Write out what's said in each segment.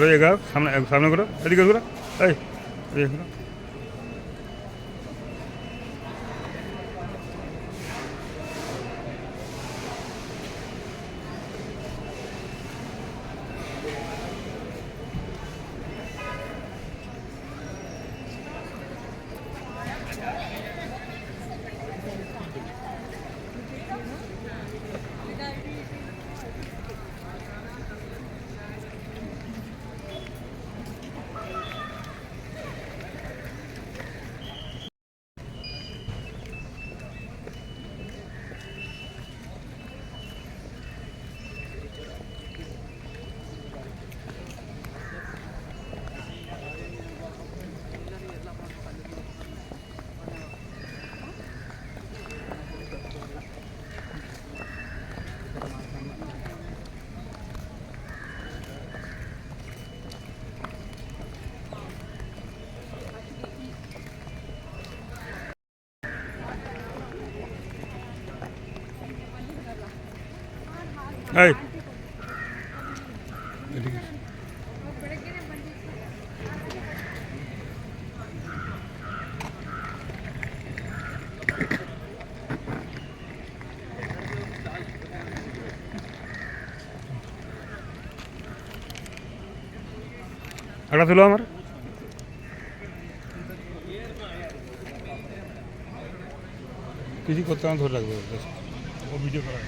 करो ये गाँव सामने करो एदिके करो এই এই करो এই এদিকে একটা ছিল আমার কিছু করতে আমার ধরে রাখবো ও ভিডিও করা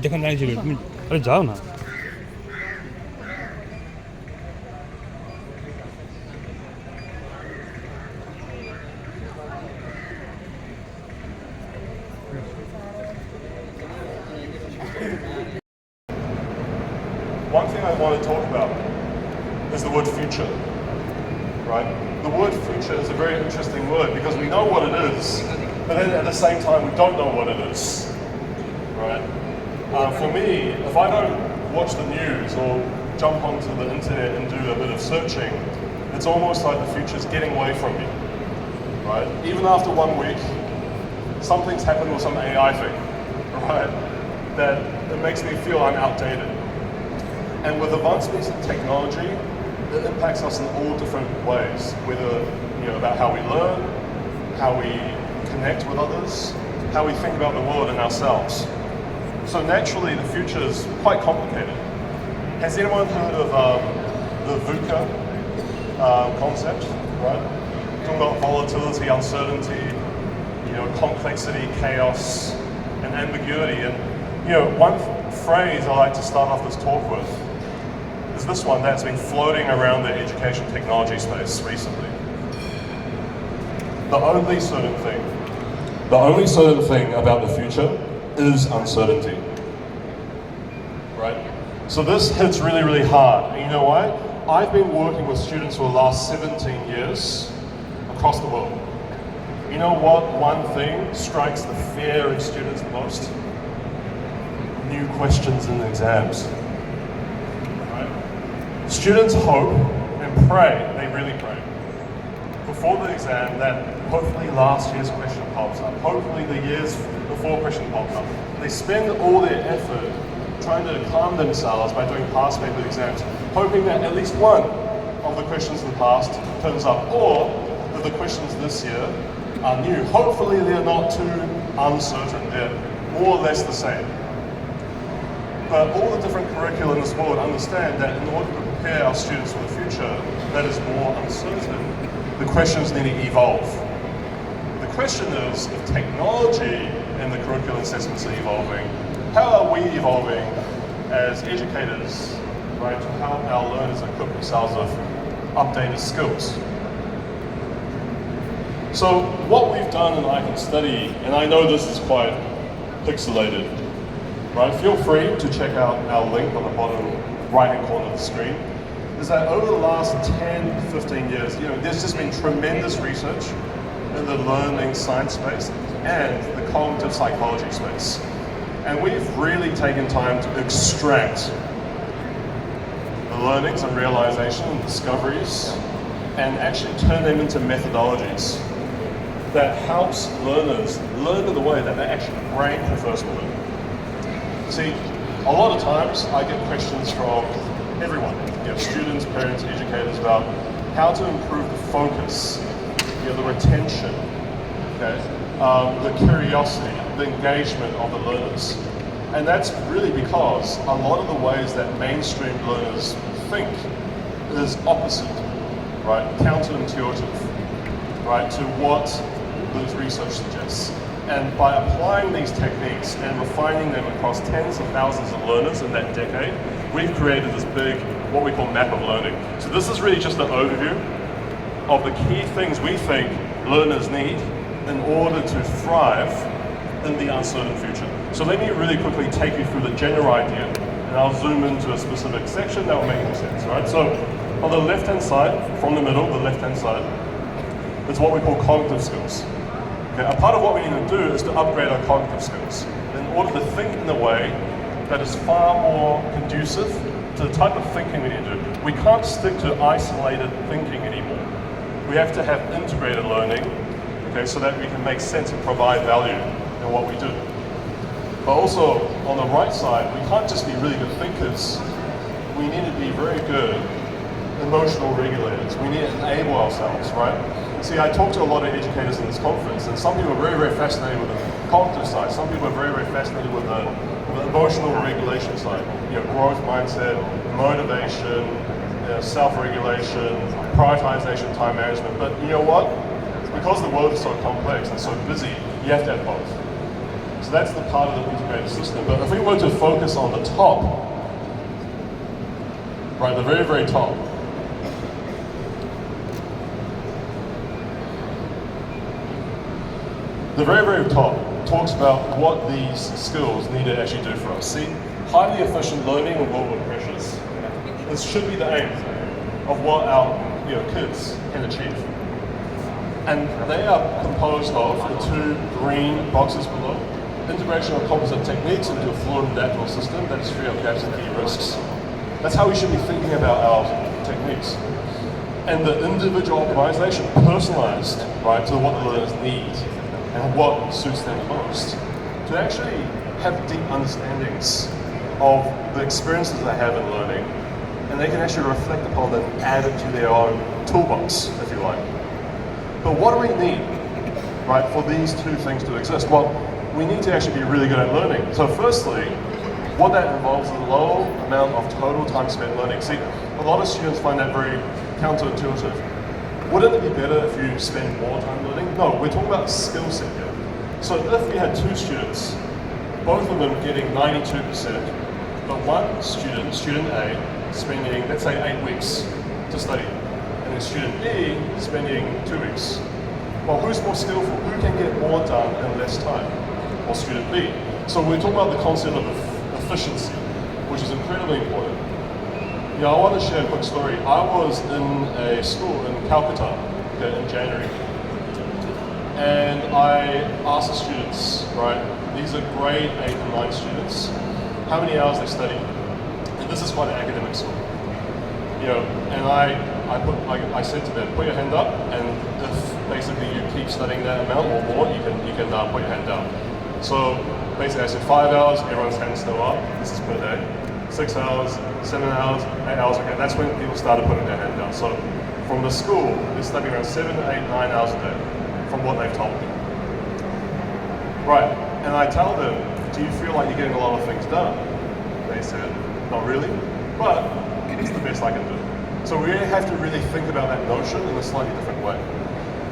যেখানে দাঁড়িয়েছিল তুমি আরে যাও না One thing I want to talk about is the word future, right? The word future is a very interesting word because we know what it is, but then at the same time we don't know what it is, right? For me, if I don't watch the news or jump onto the internet and do a bit of searching, it's almost like the future's getting away from me, right? Even after 1 week, something's happened with some AI thing, right? That it makes me feel I'm outdated. And with advancements in technology, it impacts us in all different ways, whether, about how we learn, how we connect with others, how we think about the world and ourselves. So naturally, the future is quite complicated. Has anyone heard of the VUCA concept, right? Talking about volatility, uncertainty, complexity, chaos, and ambiguity. And, one phrase I like to start off this talk with is this one that's been floating around the education technology space recently. The only certain thing about the future is uncertainty, right? So this hits really, really hard. And you know why? I've been working with students for the last 17 years across the world. You know what one thing strikes the fear in students the most? New questions in the exams. Right? Students hope and pray, they really pray, before the exam that hopefully last year's question pops up, hopefully the years before question pops up. They spend all their effort trying to calm themselves by doing past paper exams, hoping that at least one of the questions in the past turns up, or that the questions this year are new. Hopefully they're not too uncertain, they're more or less the same. But all the different curricula in this world understand that in order to prepare our students for the future that is more uncertain, the questions need to evolve. The question is, if technology and the curriculum assessments are evolving, how are we evolving as educators, right, to help our learners equip themselves with updated skills? So what we've done in I Can Study, and I know this is quite pixelated, right? Feel free to check out our link on the bottom right-hand corner of the screen, is that over the last 10, 15 years, there's just been tremendous research in the learning science space and the cognitive psychology space. And we've really taken time to extract the learnings and realization and discoveries and actually turn them into methodologies that helps learners learn in the way that their actual brain prefers to learn. See, a lot of times I get questions from everyone, students, parents, educators, about how to improve the focus, the retention, the curiosity, the engagement of the learners. And that's really because a lot of the ways that mainstream learners think is opposite, right? Counterintuitive, right, to what this research suggests. And by applying these techniques and refining them across tens of thousands of learners in that decade, we've created this big, what we call map of learning. So this is really just an overview of the key things we think learners need in order to thrive in the uncertain future. So let me really quickly take you through the general idea, and I'll zoom into a specific section that will make more sense, right? So on the left-hand side, from the middle, the left-hand side, is what we call cognitive skills. Okay, a part of what we need to do is to upgrade our cognitive skills in order to think in a way that is far more conducive to the type of thinking we need to do. We can't stick to isolated thinking anymore. We have to have integrated learning, so that we can make sense and provide value in what we do. But also, on the right side, we can't just be really good thinkers. We need to be very good emotional regulators. We need to enable ourselves, right? See, I talk to a lot of educators in this conference, and some people are very, very fascinated with the cognitive side. Some people are very, very fascinated with the emotional regulation side. Growth mindset, motivation, self-regulation, prioritization, time management. But you know what? Because the world is so complex and so busy, you have to have both. So that's the part of the integrated system. But if we were to focus on the top, right, the very, very top, the very, very top talks about what these skills need to actually do for us. See, highly efficient learning and world pressures. This should be the aim of what our kids can achieve. And they are composed of the two green boxes below. Integration of composite techniques into a fluid and adaptable system that is free of gaps and key risks. That's how we should be thinking about our techniques. And the individual optimization, personalized, right, to what the learners need and what suits them most. To actually have deep understandings of the experiences they have in learning, and they can actually reflect upon them and add it to their own toolbox, if you like. But what do we need, right, for these two things to exist? Well, we need to actually be really good at learning. So firstly, what that involves is a low amount of total time spent learning. See, a lot of students find that very counterintuitive. Wouldn't it be better if you spend more time learning? No, we're talking about skill set here. So if we had two students, both of them getting 92%, but one student, student A, spending, let's say, 8 weeks to study, and then student B spending 2 weeks. Well, who's more skillful? Who can get more done in less time? Well, student B. So we're talking about the concept of efficiency, which is incredibly important. I want to share a quick story. I was in a school in Calcutta in January, and I asked the students, right, these are grade 8 and 9 students, how many hours they study. And this is quite an academic school. And I said to them, put your hand up, and if basically you keep studying that amount or more, you can put your hand down. So basically I said 5 hours, everyone's hands go up, this is per day. 6 hours, 7 hours, 8 hours, okay, that's when people started putting their hand down. So from the school, they're studying around 7, 8, 9 hours a day, from what they've told me. Right, and I tell them, do you feel like you're getting a lot of things done? They said, not really, but it's the best I can do. So we have to really think about that notion in a slightly different way.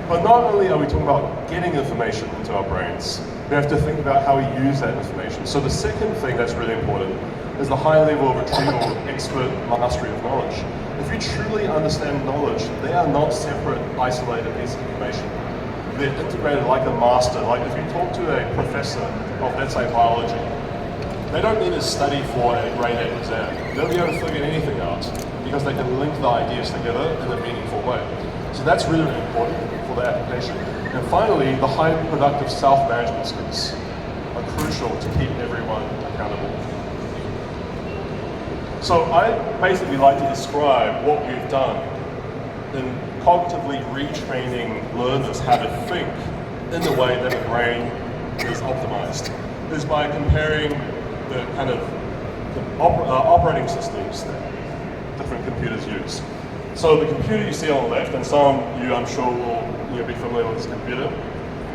But not only are we talking about getting information into our brains, we have to think about how we use that information. So the second thing that's really important is the high level of retrieval, expert mastery of knowledge. If you truly understand knowledge, they are not separate, isolated pieces of information. they're integrated like a master. Like if you talk to a professor of, let's say, biology, they don't need to study for a grade 8 exam. They'll be able to figure anything out because they can link the ideas together in a meaningful way. So that's really, really important for the application. And finally, the high productive self-management skills are crucial to keep everyone accountable. So I basically like to describe what we've done in cognitively retraining learners how to think in the way that the brain is optimized, is by comparing the kind of operating systems that different computers use. So the computer you see on the left, and some of you I'm sure will be familiar with this computer.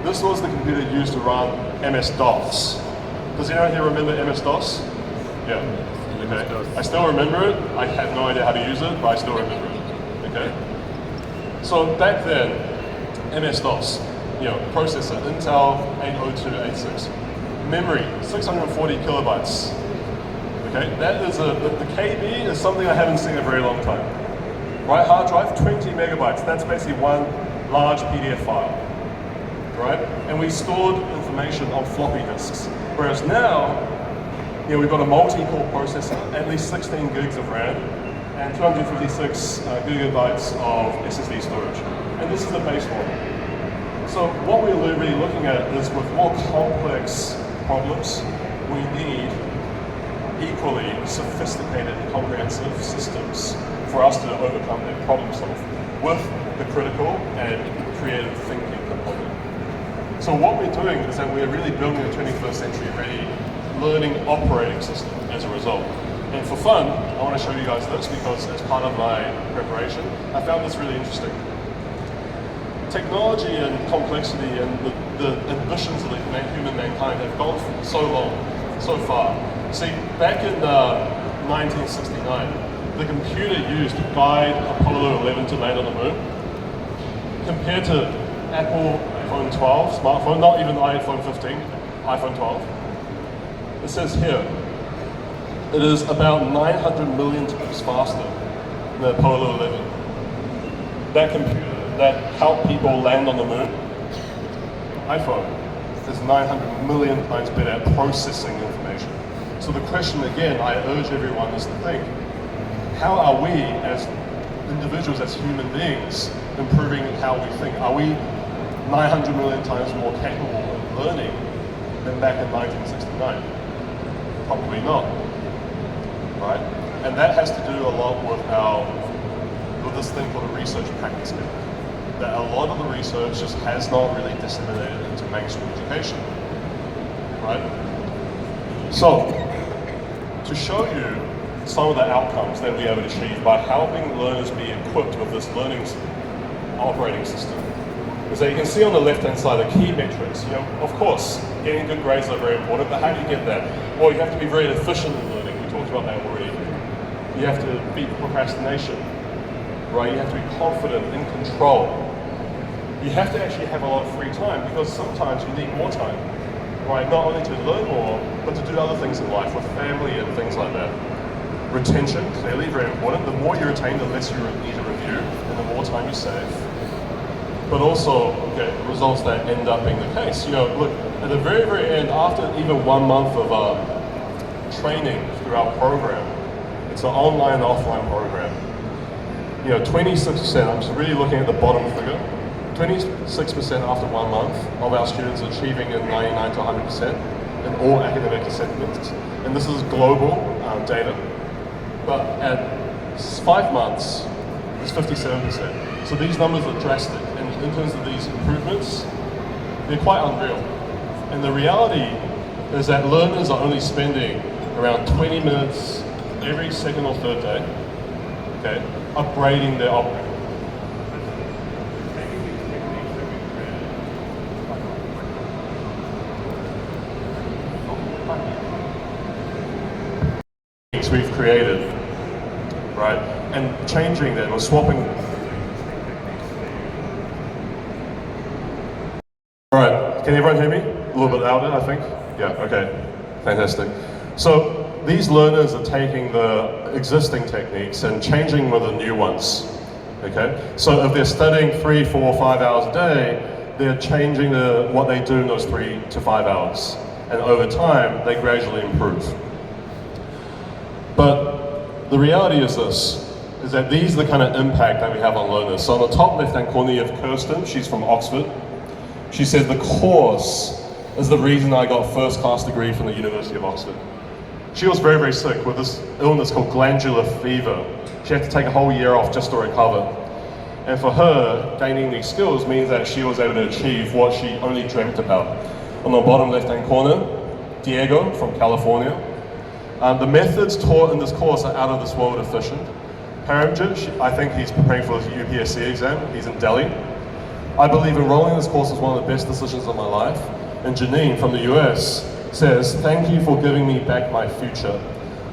This was the computer used to run MS-DOS. Does anyone here remember MS-DOS? Yeah. Okay. I still remember it. I have no idea how to use it, but I still remember it. Okay. So back then, MS-DOS, processor Intel 80286, memory 640 kilobytes. Okay, that is the KB is something I haven't seen in a very long time. Right, hard drive 20 megabytes. That's basically one large PDF file. Right, and we stored information on floppy disks. Whereas now, we've got a multi-core processor, at least 16 gigs of RAM, and 256 gigabytes of SSD storage. And this is the base model. So what we're really looking at is with more complex problems, we need equally sophisticated, comprehensive systems for us to overcome that problem solve with the critical and creative thinking component. So what we're doing is that we're really building a 21st century ready learning operating system as a result. And for fun, I want to show you guys this because as part of my preparation, I found this really interesting. Technology and complexity and the ambitions of the human mankind have gone for so long, so far. See, back in 1969, the computer used to guide Apollo 11 to land on the moon, compared to Apple iPhone 12 smartphone, not even iPhone 15, iPhone 12. It says here, it is about 900 million times faster than Apollo 11. That computer that helped people land on the moon, iPhone, is 900 million times better at processing information. So the question again, I urge everyone is to think, how are we as individuals, as human beings, improving how we think? Are we 900 million times more capable of learning than back in 1969? Probably not, right? And that has to do a lot with this thing called a research practice gap. That a lot of the research just has not really disseminated into mainstream education, right? So, to show you some of the outcomes that we have achieved by helping learners be equipped with this learning operating system, is that you can see on the left-hand side the key metrics. Of course, getting good grades are very important, but how do you get that? Well, you have to be very efficient in learning. We talked about that already. You have to beat procrastination, right? You have to be confident, in control. You have to actually have a lot of free time because sometimes you need more time, right? Not only to learn more, but to do other things in life with family and things like that. Retention, clearly very important. The more you retain, the less you need to review and the more time you save. But also, results that end up being the case. Look, at the very, very end, after even 1 month of training through our program, it's an online and offline program. 26%, I'm just really looking at the bottom figure, 26% after 1 month of our students achieving in 99 to 100% in all academic assessments. And this is global data. But at 5 months, it's 57%. So these numbers are drastic. And in terms of these improvements, they're quite unreal. And the reality is that learners are only spending around 20 minutes every second or third day, upgrading their operating. We've created, right, and changing them or swapping. All right, can everyone hear me? A little bit louder, I think. Yeah. Okay. Fantastic. So these learners are taking the existing techniques and changing with the new ones. Okay. So if they're studying 3, 4, 5 hours a day, they're changing what they do in those 3 to 5 hours. And over time, they gradually improve. But the reality is this, is that these are the kind of impact that we have on learners. So on the top left-hand corner, you have Kirsten. She's from Oxford. She said the course is the reason I got a first-class degree from the University of Oxford. She was very, very sick with this illness called glandular fever. She had to take a whole year off just to recover. And for her, gaining these skills means that she was able to achieve what she only dreamt about. On the bottom left-hand corner, Diego from California. The methods taught in this course are out of this world efficient. Paramjit, I think he's preparing for his UPSC exam. He's in Delhi. I believe enrolling in this course was one of the best decisions of my life. And Janine from the US says, thank you for giving me back my future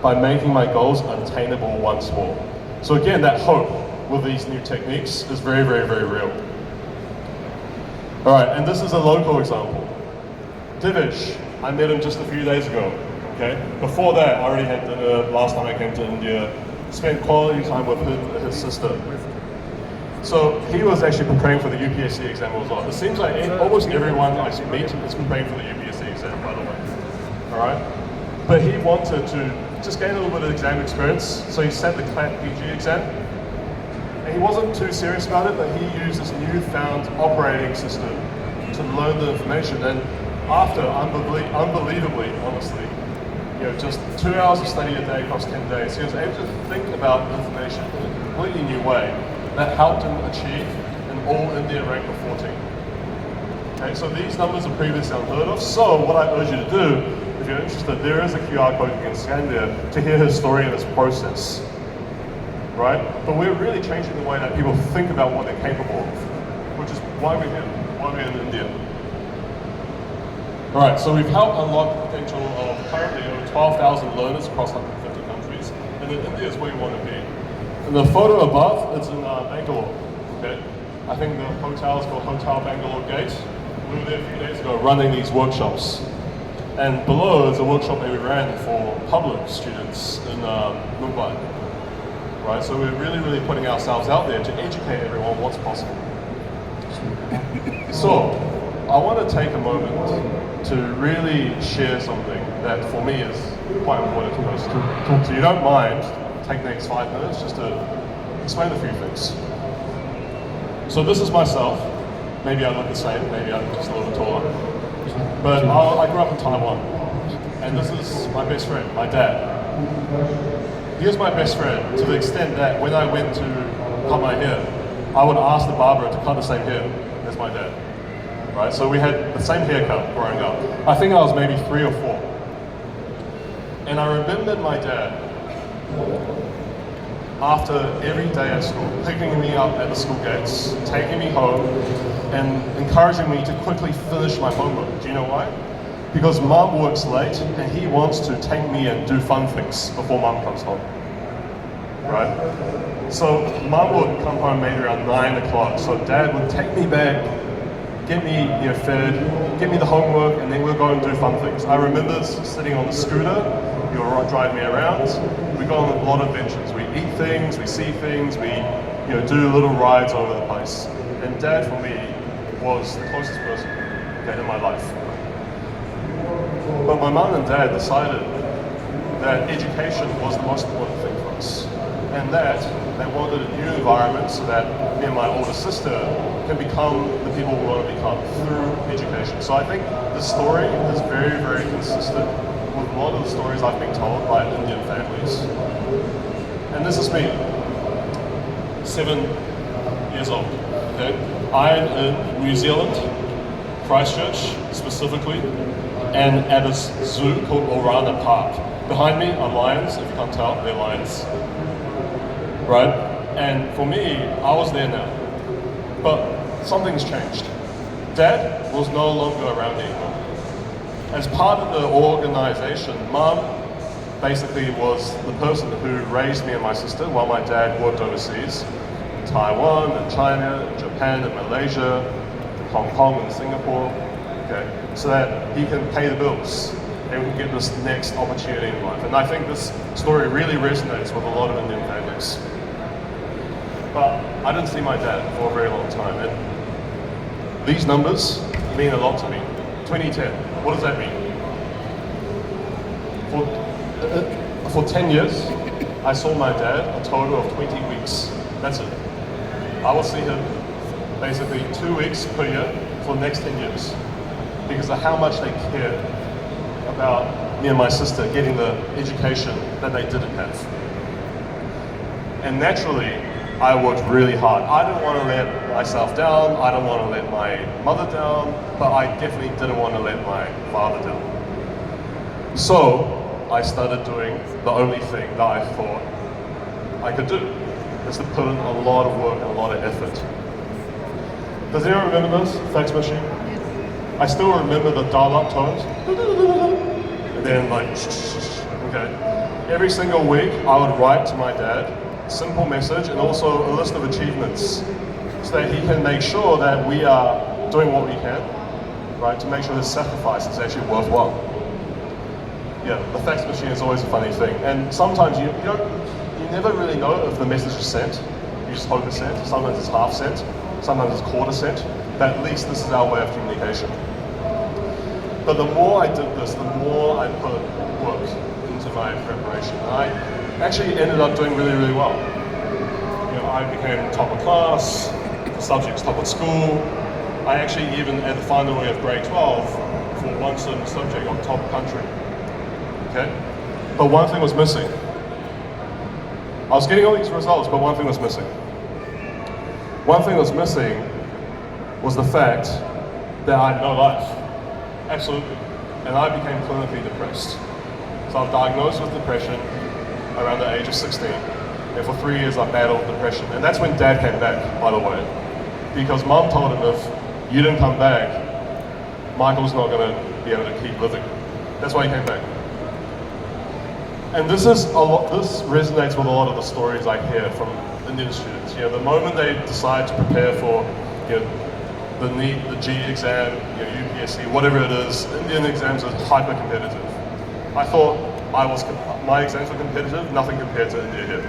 by making my goals attainable once more. So again, that hope with these new techniques is very, very, very real. All right, and this is a local example. Divish, I met him just a few days ago, okay? Before that, I already had dinner last time I came to India, spent quality time with his sister. So he was actually preparing for the UPSC exam as well. It seems like almost everyone I meet is preparing for the UPSC exam, by the way. All right? But he wanted to just gain a little bit of exam experience, so he sat the CLAT PG exam. And he wasn't too serious about it, but he used this newfound operating system to learn the information. And after, unbelievably, honestly, just 2 hours of study a day across 10 days, he was able to think about information in a completely new way that helped him achieve an all-India rank of 14. Okay, so these numbers are previously unheard of. So what I urge you to do, if you're interested, there is a QR code you can scan there to hear his story and his process. Right? But we're really changing the way that people think about what they're capable of, which is why we're here, why we're in India. All right, so we've helped unlock the potential of currently over 12,000 learners across 150 countries, and then India is where we want to be. And the photo above, it's in Bangalore. Okay? I think the hotel is called Hotel Bangalore Gate. We were there a few days ago running these workshops. And below is a workshop that we ran for public students in Mumbai. Right, so we're really, really putting ourselves out there to educate everyone what's possible. So, I want to take a moment to really share something that for me is quite important to us. So you don't mind, take the next 5 minutes just to explain a few things. So this is myself. Maybe I look the same, maybe I'm just a little bit taller. But I grew up in Taiwan. And this is my best friend, my dad. He was my best friend to the extent that when I went to cut my hair, I would ask the barber to cut the same hair as my dad. Right? So we had the same haircut growing up. I think I was maybe 3 or 4. And I remembered my dad after every day at school, picking me up at the school gates, taking me home, and encouraging me to quickly finish my homework. Do you know why? Because mum works late and he wants to take me and do fun things before mum comes home, right? So mum would come home maybe around 9 o'clock. So dad would take me back, get me fed, get me the homework, and then we'll go and do fun things. I remember sitting on the scooter, he would drive me around. We go on a lot of adventures. We eat things, we see things, we do little rides all over the place. And dad for me was the closest person in my life. But my mum and dad decided that education was the most important thing for us. And that they wanted a new environment so that me and my older sister can become the people we want to become through education. So I think the story is very, very consistent with a lot of the stories I've been told by Indian families. And this is me, 7 years old. Okay? I'm in New Zealand, Christchurch specifically, and at a zoo called Orana Park. Behind me are lions, if you can't tell, they're lions. Right? And for me, I was there now. But something's changed. Dad was no longer around anymore. As part of the organization, Mum basically was the person who raised me and my sister while my dad worked overseas. In Taiwan, and China, and Japan, and Malaysia, and Hong Kong, and Singapore. Okay, so that he can pay the bills and we can get this next opportunity in life. And I think this story really resonates with a lot of Indian families. But I didn't see my dad for a very long time. And These numbers mean a lot to me. 2010, what does that mean? For 10 years, I saw my dad a total of 20 weeks. That's it. I will see him basically 2 weeks per year for the next 10 years because of how much they cared about me and my sister getting the education that they didn't have. And naturally, I worked really hard. I didn't want to let myself down, I didn't want to let my mother down, but I definitely didn't want to let my father down. So, I started doing the only thing that I thought I could do, is to put in a lot of work and a lot of effort. Does anyone remember this fax machine? I still remember the dial-up tones. And then like, okay. Every single week I would write to my dad a simple message and also a list of achievements so that he can make sure that we are doing what we can, right, to make sure this sacrifice is actually worthwhile. Yeah, the fax machine is always a funny thing. And sometimes you never really know if the message is sent. You just hope it's sent. Sometimes it's half sent. Sometimes it's quarter sent. But at least this is our way of communication. But the more I did this, the more I put work into my preparation. And I actually ended up doing really, really well. I became top of class, subjects top at school. I actually even at the final year of grade 12 for one certain subject on top country. Okay? But one thing was missing. I was getting all these results, but one thing was missing. One thing that was missing was the fact that I had no life. Absolutely. And I became clinically depressed. So I was diagnosed with depression around the age of 16. And for 3 years I battled depression. And that's when Dad came back, by the way. Because Mum told him if you didn't come back, Michael's not going to be able to keep living. That's why he came back. And this resonates with a lot of the stories I hear from Indian students. The moment they decide to prepare for the NEET, the G exam, UPSC, whatever it is, Indian exams are hyper competitive. I thought my exams were competitive, nothing compared to India here.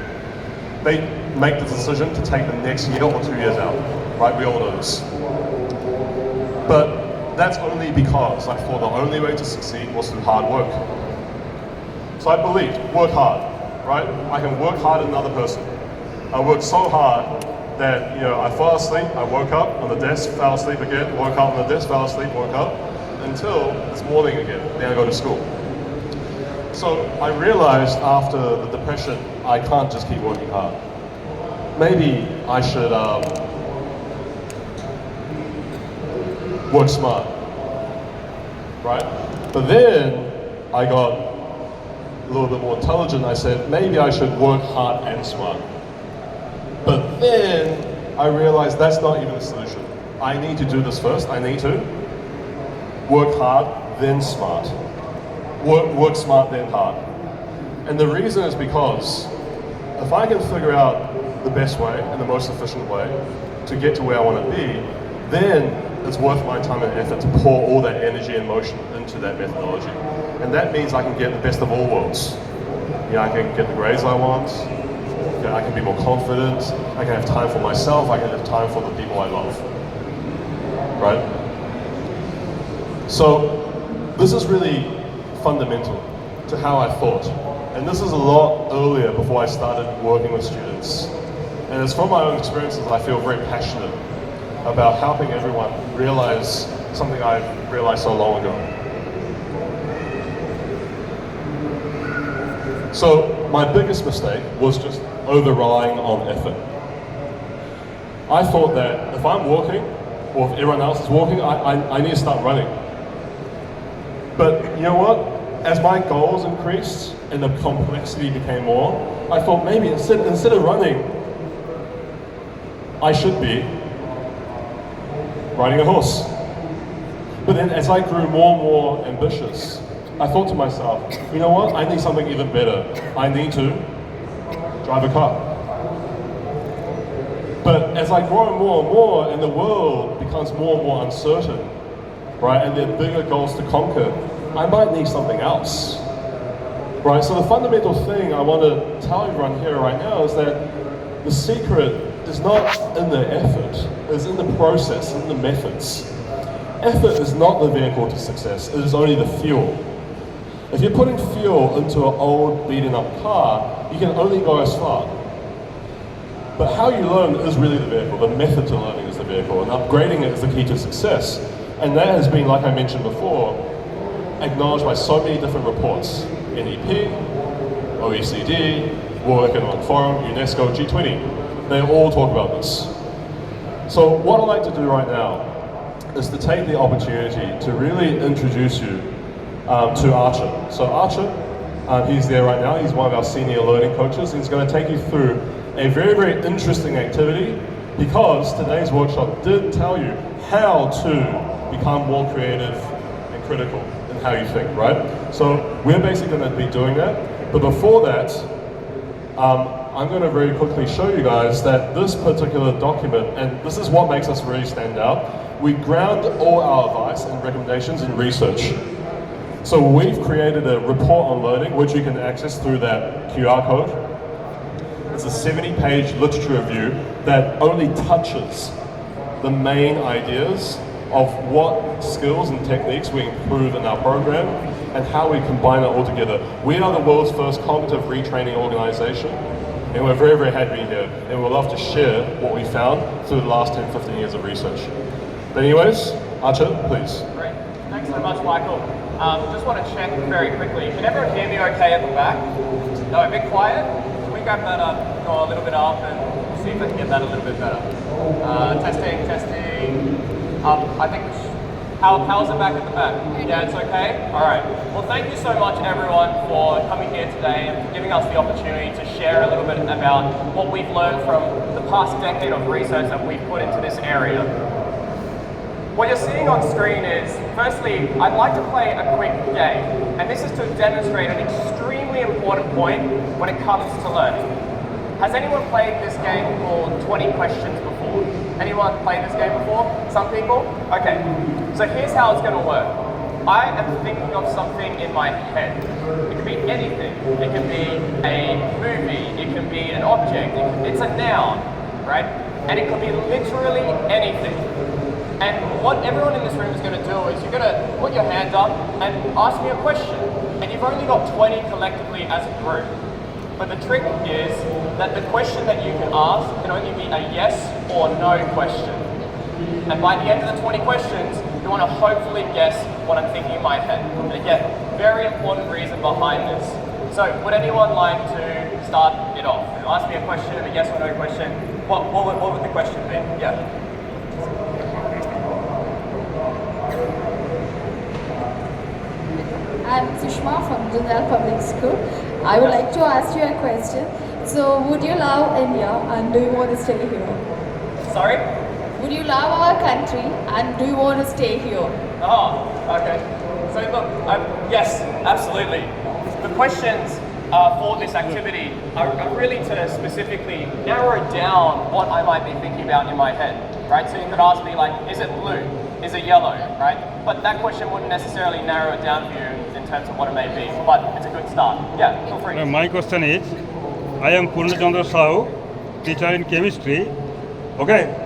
They make the decision to take the next year or 2 years out, right? We all know this. But that's only because I thought the only way to succeed was through hard work. So I believed, work hard, right? I can work harder than another person. I worked so hard that, I fell asleep, I woke up on the desk, fell asleep again, woke up on the desk, fell asleep, woke up, until this morning again, then I go to school. So I realized after the depression, I can't just keep working hard. Maybe I should work smart, right? But then I got a little bit more intelligent. I said, maybe I should work hard and smart. But then I realized that's not even the solution. I need to do this first. I need to work hard, then smart. Work smart, then hard. And the reason is because if I can figure out the best way and the most efficient way to get to where I want to be, then it's worth my time and effort to pour all that energy and motion into that methodology. And that means I can get the best of all worlds. I can get the grades I want, I can be more confident, I can have time for myself, I can have time for the people I love. Right? So this is really fundamental to how I thought. And this is a lot earlier before I started working with students. And it's from my own experiences I feel very passionate about helping everyone realize something I've realized so long ago. So my biggest mistake was just over-relying on effort. I thought that if I'm walking, or if everyone else is walking, I need to start running. But you know what? As my goals increased and the complexity became more, I thought maybe instead of running, I should be riding a horse. But then as I grew more and more ambitious, I thought to myself, you know what? I need something even better. I need to drive a car. But as I grow more and more and the world becomes more and more uncertain, right, and there are bigger goals to conquer, I might need something else, right? So the fundamental thing I want to tell everyone here right now is that the secret is not in the effort, it's in the process, in the methods. Effort is not the vehicle to success, it is only the fuel. If you're putting fuel into an old, beaten up car, you can only go as far. But how you learn is really the vehicle, the method to learning is the vehicle, and upgrading it is the key to success. And that has been, like I mentioned before, acknowledged by so many different reports. NEP, OECD, World Economic Forum, UNESCO, G20. They all talk about this. So what I'd like to do right now is to take the opportunity to really introduce you to Archer. So Archer, he's there right now, he's one of our senior learning coaches. He's going to take you through a very, very interesting activity because today's workshop did tell you how to become more creative and critical in how you think, right? So we're basically going to be doing that. But before that, I'm going to very quickly show you guys that this particular document, and this is what makes us really stand out, we ground all our advice and recommendations in research. So we've created a report on learning, which you can access through that QR code. It's a 70-page literature review that only touches the main ideas of what skills and techniques we improve in our program and how we combine it all together. We are the world's first cognitive retraining organization, and we're very, very happy to be here, and we'd love to share what we found through the last 10, 15 years of research. But anyways, Archer, please. Great. Thanks so much, Michael. Just want to check very quickly. Can everyone hear me okay at the back? No, a bit quiet? Can we grab that up, go a little bit up, and see if I can get that a little bit better? Testing. I think, how's it back at the back? Yeah, it's okay? All right. Well, thank you so much, everyone, for coming here today and for giving us the opportunity to share a little bit about what we've learned from the past decade of research that we've put into this area. What you're seeing on screen is, firstly, I'd like to play a quick game, and this is to demonstrate an extremely important point when it comes to learning. Has anyone played this game called 20 Questions before? Anyone played this game before? Some people? Okay, so here's how it's going to work. I am thinking of something in my head. It could be anything. It can be a movie, it can be an object, it's a noun, right? And it could be literally anything. And what everyone in this room is going to do is you're going to put your hand up and ask me a question. And you've only got 20 collectively as a group. But the trick is that the question that you can ask can only be a yes or no question. And by the end of the 20 questions, you want to hopefully guess what I'm thinking in my head. And again, very important reason behind this. So would anyone like to start it off? Ask me a question, a yes or no question. What would the question be? Yeah. I'm Sushma from Jindal Public School. I would like to ask you a question. So, would you love India and do you want to stay here? Sorry? Would you love our country and do you want to stay here? Oh, okay. So look, yes, absolutely. The questions for this activity are really to specifically narrow down what I might be thinking about in my head, right? So you could ask me like, is it blue? Is it yellow, right? But that question wouldn't necessarily narrow it down for you in terms of what it may be, but it's a good start. Yeah, feel free. My question is, I am Purnachandra Sahu, teacher in chemistry. Okay.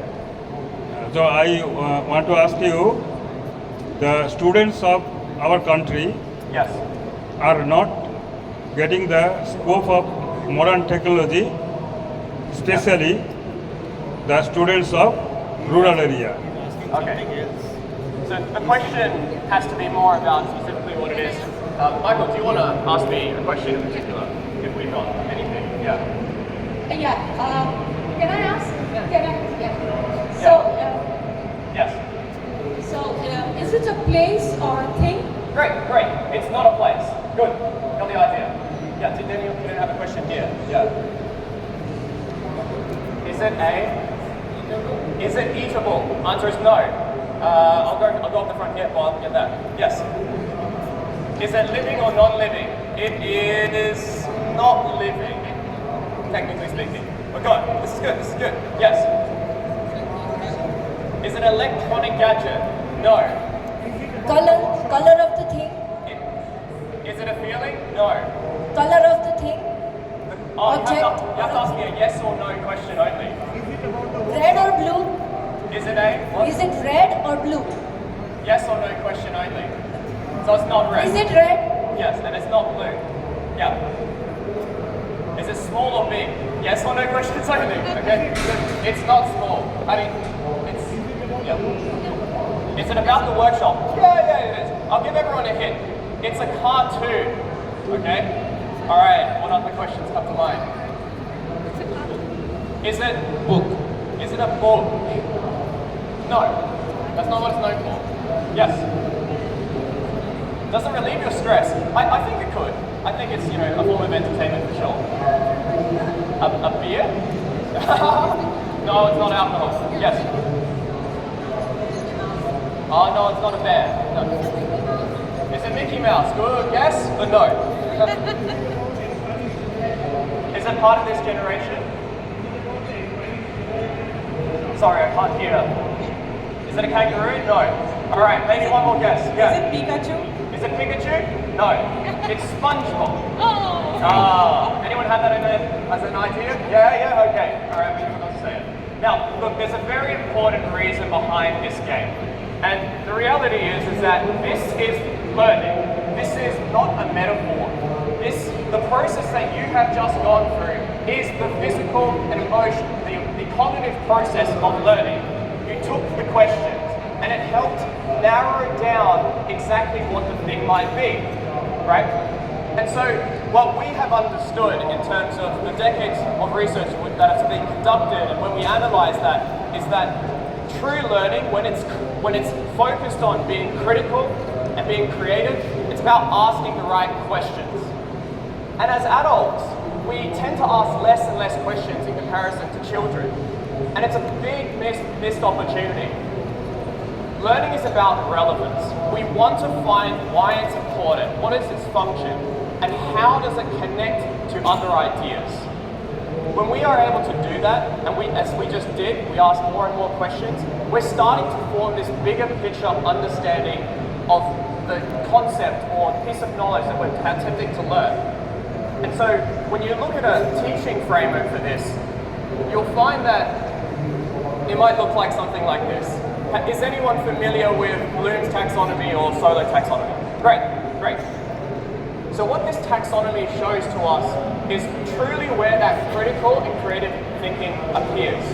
So I want to ask you, the students of our country Yes. are not getting the scope of modern technology, especially the students of rural area. Okay. So the question has to be more about specifically what it is. Michael, do you want to ask me a question in particular? If we've got anything, yeah. Can I ask? Yeah. Can I? Yeah. So, Yes. Is it a place or a thing? Great. It's not a place. Good. Got the idea. Yeah, did Daniel have a question here? Yeah. Is it eatable? Answer is no. I'll go up the front here while I get that. Yes. Is it living or non-living? It is not living, technically speaking. But good. This is good. Yes. Is it an electronic gadget? No. Color of the thing? Is it a feeling? No. Color of the thing? Oh, object? you have to ask me a yes or no question only. Red or blue? Is it a what? Is it red or blue? Yes or no question only. So it's not red. Is it red? Yes, and it's not blue. Yeah. Is it small or big? Yes or no questions only. Okay. It's not small. I mean, it's. Yeah. Is it about the workshop? Yeah, it is. I'll give everyone a hint. It's a cartoon. Okay. All right. What other questions come to mind? Is it book? Is it a book? No. That's not what it's known for. Yes. Doesn't relieve your stress. I think it could. I think it's, you know, a form of entertainment for sure. A beer? No, it's not alcohol. Yes. Oh, no, it's not a bear. No. Is it Mickey Mouse? Good guess, but no. Is it part of this generation? Sorry, I can't hear. Is it a kangaroo? No. All right, maybe one more guess. Yeah. Is it Pikachu? Is it Pikachu? No. It's SpongeBob. Oh! Anyone have that as an idea? Yeah, okay. All right, we forgot to say it. Now, look, there's a very important reason behind this game. And the reality is that this is learning. This is not a metaphor. The process that you have just gone through is the physical and emotion, the cognitive process of learning. You took the questions and it helped narrow down exactly what the thing might be, right? And so what we have understood in terms of the decades of research that has been conducted, and when we analyze that, is that true learning, when it's focused on being critical and being creative, it's about asking the right questions. And as adults, we tend to ask less and less questions in comparison to children. And it's a big missed opportunity. Learning is about relevance. We want to find why it's important, what is its function, and how does it connect to other ideas. When we are able to do that, and as we just did, we ask more and more questions, we're starting to form this bigger picture understanding of the concept or piece of knowledge that we're attempting to learn. And so when you look at a teaching framework for this, you'll find that it might look like something like this. Is anyone familiar with Bloom's taxonomy or Solow taxonomy? Great. So what this taxonomy shows to us is truly where that critical and creative thinking appears.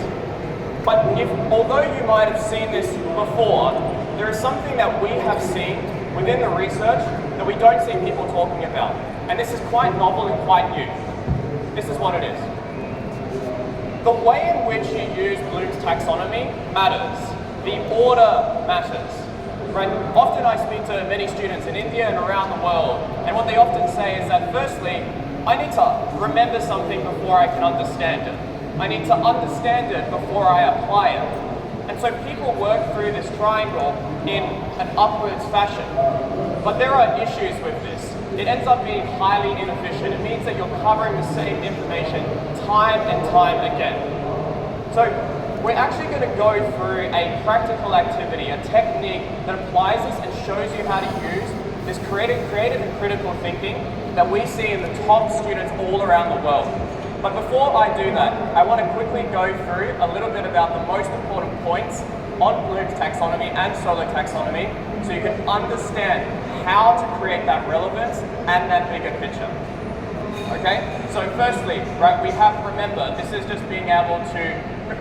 But although you might have seen this before, there is something that we have seen within the research that we don't see people talking about. And this is quite novel and quite new. This is what it is. The way in which you use Bloom's taxonomy matters. The order matters. Right? Often I speak to many students in India and around the world, and what they often say is that firstly, I need to remember something before I can understand it. I need to understand it before I apply it. And so people work through this triangle in an upwards fashion. But there are issues with this. It ends up being highly inefficient. It means that you're covering the same information time and time again. So we're actually going to go through a practical activity, a technique that applies this and shows you how to use this creative and critical thinking that we see in the top students all around the world. But before I do that, I want to quickly go through a little bit about the most important points on Bloom's taxonomy and Solow taxonomy so you can understand how to create that relevance and that bigger picture. Okay, so firstly, right, we have, remember, this is just being able to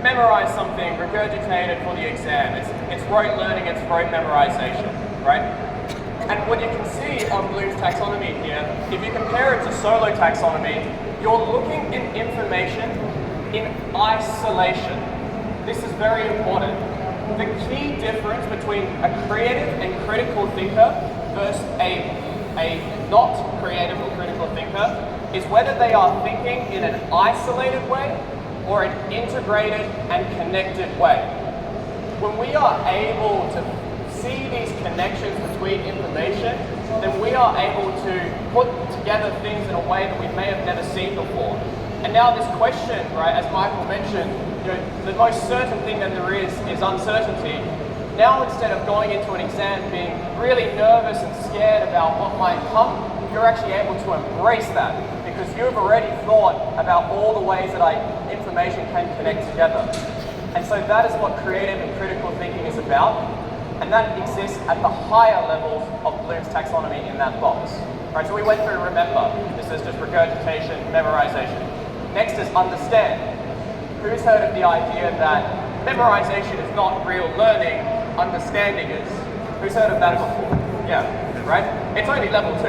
memorize something, regurgitate it for the exam. It's rote learning, it's rote memorization, right? And what you can see on Bloom's taxonomy here, if you compare it to Solow taxonomy, you're looking at information in isolation. This is very important. The key difference between a creative and critical thinker versus a not creative or critical thinker is whether they are thinking in an isolated way or an integrated and connected way. When we are able to see these connections between information, then we are able to put together things in a way that we may have never seen before. And now this question, right, as Michael mentioned, the most certain thing that there is uncertainty. Now instead of going into an exam being really nervous and scared about what might come, you're actually able to embrace that because you've already thought about all the ways that information can connect together. And so that is what creative and critical thinking is about, and that exists at the higher levels of Bloom's taxonomy in that box. Right, so we went through remember. This is just regurgitation, memorization. Next is understand. Who's heard of the idea that memorization is not real learning, understanding is? Who's heard of that before? Yeah, right? It's only level 2.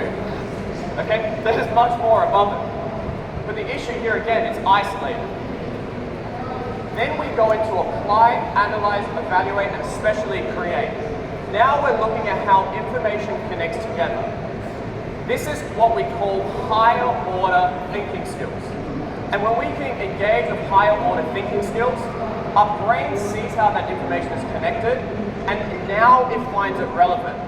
Okay? There's much more above it. But the issue here again is isolated. Then we go into apply, analyze, evaluate, and especially create. Now we're looking at how information connects together. This is what we call higher order thinking skills. And when we can engage with higher order thinking skills, our brain sees how that information is connected, and now it finds it relevant.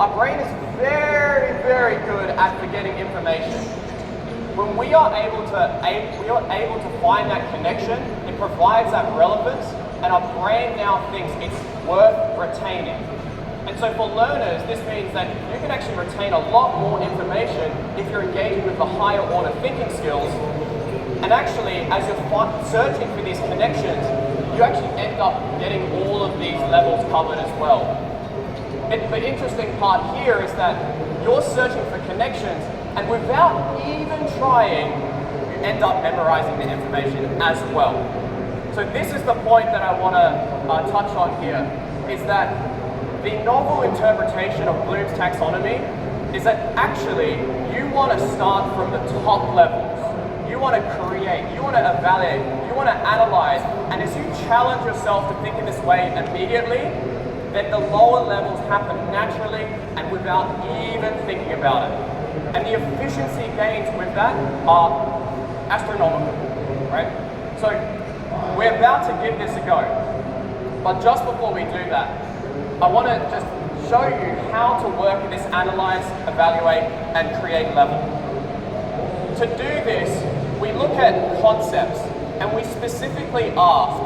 Our brain is very, very good at forgetting information. When we are able to find that connection, it provides that relevance, and our brain now thinks it's worth retaining. And so for learners, this means that you can actually retain a lot more information if you're engaging with the higher order thinking skills. And actually, as you're searching for these connections, you actually end up getting all of these levels covered as well. The interesting part here is that you're searching for connections, and without even trying, you end up memorizing the information as well. So this is the point that I want to touch on here, is that the novel interpretation of Bloom's taxonomy is that actually you want to start from the top levels. You want to create, you want to evaluate, you want to analyze, and as you challenge yourself to think in this way immediately, then the lower levels happen naturally and without even thinking about it. And the efficiency gains with that are astronomical, right? So we're about to give this a go, but just before we do that, I want to just show you how to work in this analyze, evaluate, and create level. To do this, we look at concepts, and we specifically ask,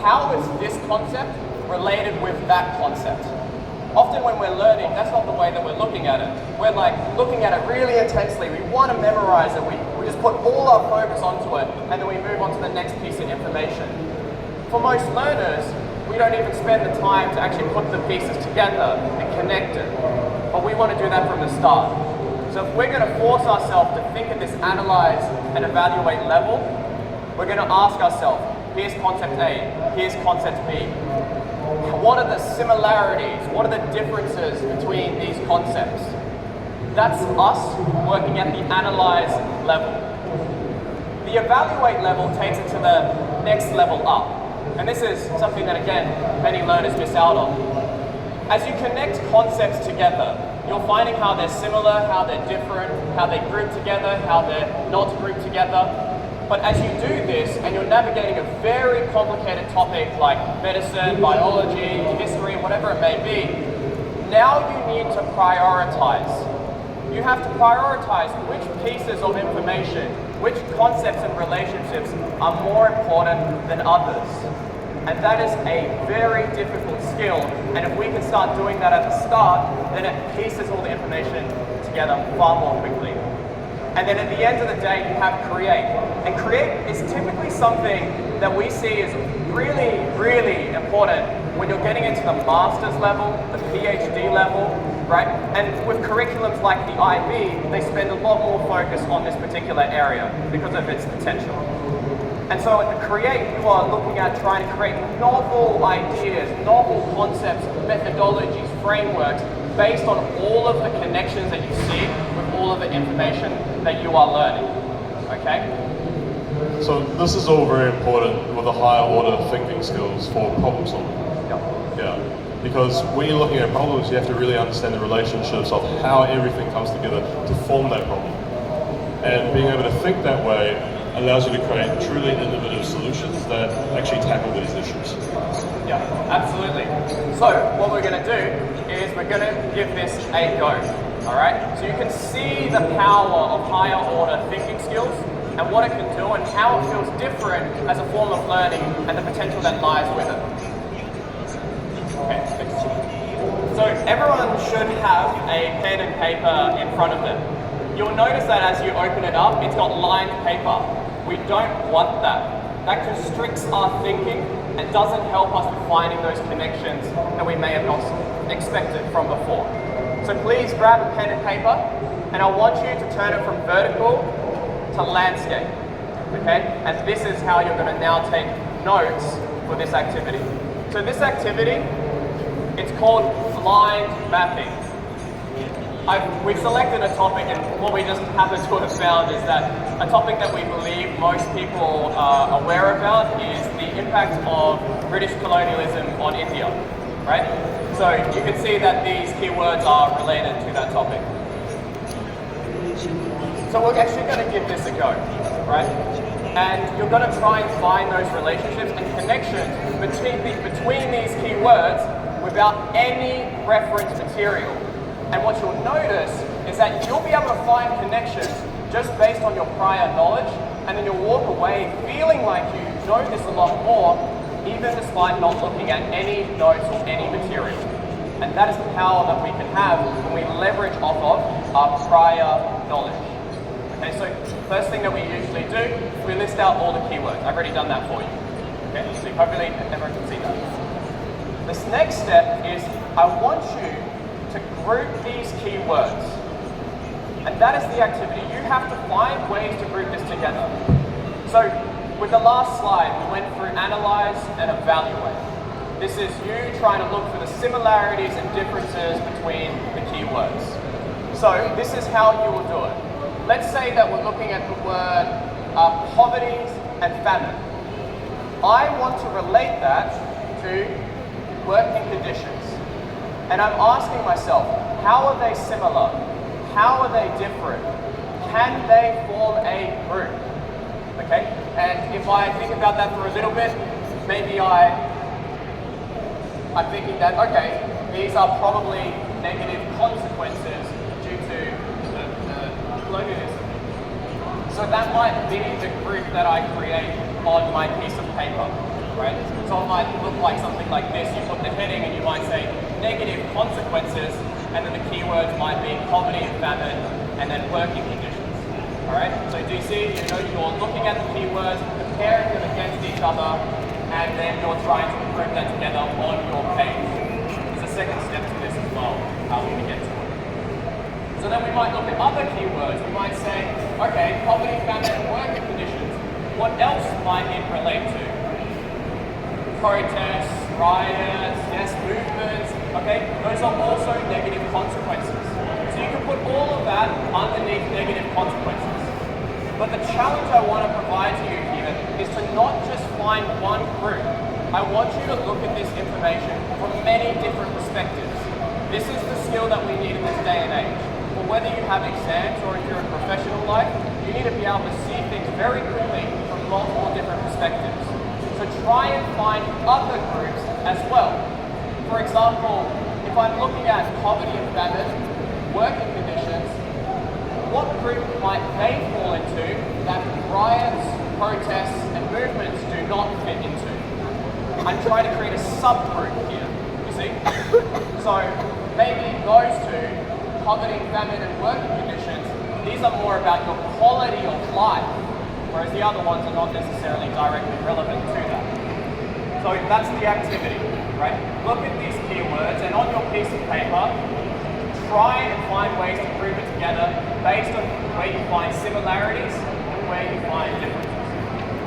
how is this concept related with that concept? Often when we're learning, that's not the way that we're looking at it. We're like looking at it really intensely. We want to memorize it. We just put all our focus onto it, and then we move on to the next piece of information. For most learners, we don't even spend the time to actually put the pieces together and connect it. But we want to do that from the start. So if we're going to force ourselves to think at this analyze and evaluate level, we're going to ask ourselves, here's concept A, here's concept B. What are the similarities? What are the differences between these concepts? That's us working at the analyze level. The evaluate level takes it to the next level up. And this is something that, again, many learners miss out on. As you connect concepts together, you're finding how they're similar, how they're different, how they group together, how they're not grouped together. But as you do this, and you're navigating a very complicated topic like medicine, biology, history, whatever it may be, now you need to prioritize. You have to prioritize which pieces of information, which concepts and relationships are more important than others. And that is a very difficult skill. And if we can start doing that at the start, then it pieces all the information together far more quickly. And then at the end of the day, you have create. And create is typically something that we see as really, really important when you're getting into the master's level, the PhD level, right? And with curriculums like the IB, they spend a lot more focus on this particular area because of its potential. And so at the Create, you are looking at trying to create novel ideas, novel concepts, methodologies, frameworks, based on all of the connections that you see with all of the information that you are learning, okay? So this is all very important with the higher order thinking skills for problem solving. Yeah. Because when you're looking at problems, you have to really understand the relationships of how everything comes together to form that problem. And being able to think that way allows you to create truly innovative solutions that actually tackle these issues. Yeah, absolutely. So what we're going to do is we're going to give this a go, all right? So you can see the power of higher order thinking skills and what it can do and how it feels different as a form of learning and the potential that lies with it. Okay. So everyone should have a pen and paper in front of them. You'll notice that as you open it up, it's got lined paper. We don't want that. That constricts our thinking and doesn't help us with finding those connections that we may have not expected from before. So please grab a pen and paper, and I want you to turn it from vertical to landscape, okay? And this is how you're gonna now take notes for this activity. So this activity, it's called blind mapping. We've selected a topic, and what we just happen to have found is that a topic that we believe most people are aware about is the impact of British colonialism on India, right? So you can see that these keywords are related to that topic. So we're actually going to give this a go, right? And you're going to try and find those relationships and connections between these keywords without any reference material. And what you'll notice is that you'll be able to find connections just based on your prior knowledge, and then you'll walk away feeling like you know this a lot more, even despite not looking at any notes or any material. And that is the power that we can have when we leverage off of our prior knowledge. Okay, so first thing that we usually do, we list out all the keywords. I've already done that for you. Okay, so hopefully everyone can see that. This next step is I want you to group these keywords. And that is the activity. You have to find ways to group this together. So with the last slide, we went through analyze and evaluate. This is you trying to look for the similarities and differences between the keywords. So this is how you will do it. Let's say that we're looking at the word poverty and famine. I want to relate that to working conditions. And I'm asking myself, how are they similar? How are they different? Can they form a group? Okay, and if I think about that for a little bit, maybe I'm thinking that, okay, these are probably negative consequences due to the colonialism. So that might be the group that I create on my piece of paper, right? So it might look like something like this. You put the heading and you might say negative consequences, and then the keywords might be poverty and famine, and then working conditions. All right, so do you see, you're looking at the keywords, comparing them against each other, and then you're trying to group that together on your page. There's a second step to this as well, how we get to it. So then we might look at other keywords. We might say, okay, poverty, famine, and working conditions. What else might it relate to? Protests, riots, yes, movements, okay? Those are also negative consequences. So you can put all of that underneath negative consequences. But the challenge I want to provide to you here is to not just find one group. I want you to look at this information from many different perspectives. This is the skill that we need in this day and age. For whether you have exams or if you're in professional life, you need to be able to see things very quickly from multiple different perspectives. So try and find other groups as well. For example, if I'm looking at poverty and famine, working conditions, what group might they fall into that riots, protests, and movements do not fit into? I'm trying to create a subgroup here, you see? So maybe those two, poverty, famine, and working conditions, these are more about your quality of life, whereas the other ones are not necessarily directly relevant to that. So that's the activity, right? Look at these keywords, and on your piece of paper, try and find ways to group it together based on where you find similarities and where you find differences.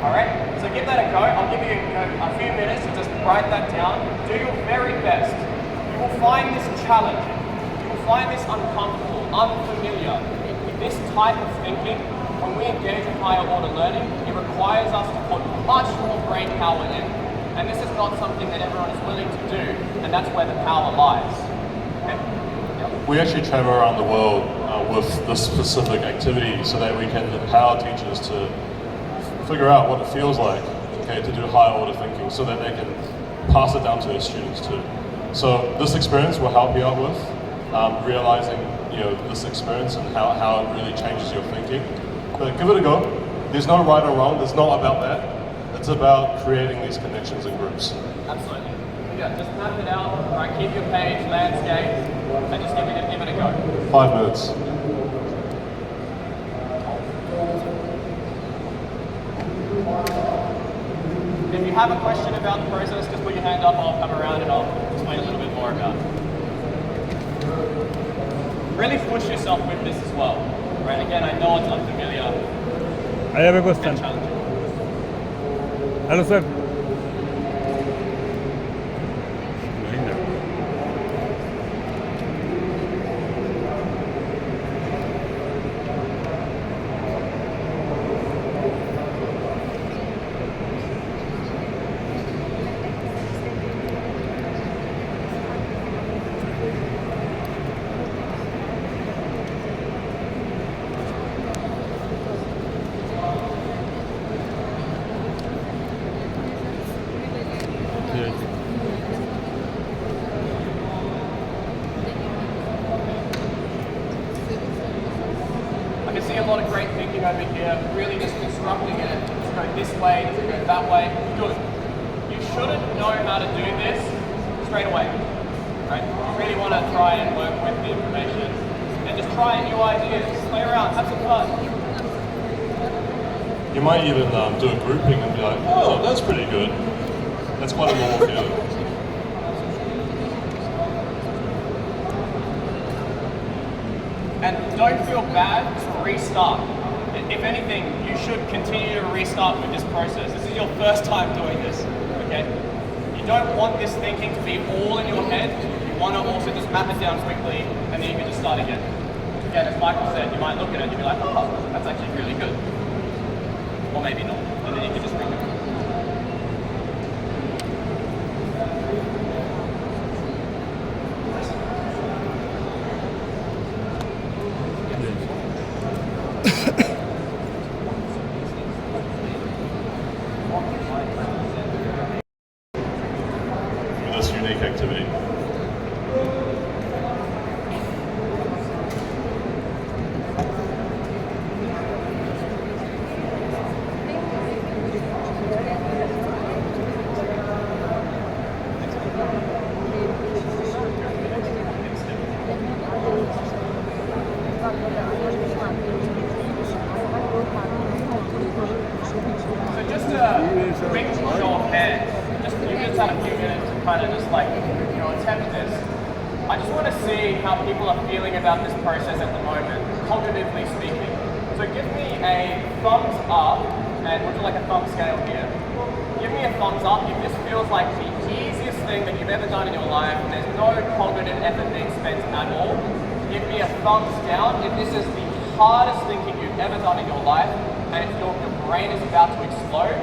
All right, so give that a go. I'll give you a few minutes to just write that down. Do your very best. You will find this challenging. You will find this uncomfortable, unfamiliar. With this type of thinking, when we engage in higher order learning, it requires us to put much more brain power in. And this is not something that everyone is willing to do, and that's where the power lies. Okay? Yep. We actually travel around the world with this specific activity so that we can empower teachers to figure out what it feels like, okay, to do higher order thinking so that they can pass it down to their students too. So this experience will help you out with realizing this experience and how it really changes your thinking. But give it a go. There's no right or wrong, there's not about that. It's about creating these connections in groups. Absolutely. Yeah, just map it out, right, keep your page, landscape, and just give it a go. 5 minutes. have a question about the process, just put your hand up, I'll come around and I'll explain a little bit more about it. Really push yourself with this as well. Right, again, I know it's unfamiliar I have a and question. challenging. Hello, sir. I can see a lot of great thinking over here, really just constructing it. Does it go this way? Does it go that way? Good. You shouldn't know how to do this straight away, right? You really want to try and work with the information and just try new ideas, play around, have some fun. You might even do a grouping and be like, oh, that's pretty good. That's quite a normal feeling. And don't feel bad to restart. If anything, you should continue to restart with this process. This is your first time doing this, okay? You don't want this thinking to be all in your head. You want to also just map it down quickly and then you can just start again. Again, as Michael said, you might look at it and you'll be like, oh, that's actually really good. Or maybe not. And then you can just read it. With this unique activity. So just a quick show of hands. Just you just had a few minutes to kind of just like, attempt this. I just want to see how people are feeling about this process at the moment, cognitively speaking. So give me a thumbs up, and would you like a thumb scale here? Give me a thumbs up if this feels like the easiest thing that you've ever done in your life and there's no cognitive effort being spent at all. Give me a thumbs down if this is the hardest thinking you've ever done in your life and your brain is about to explode.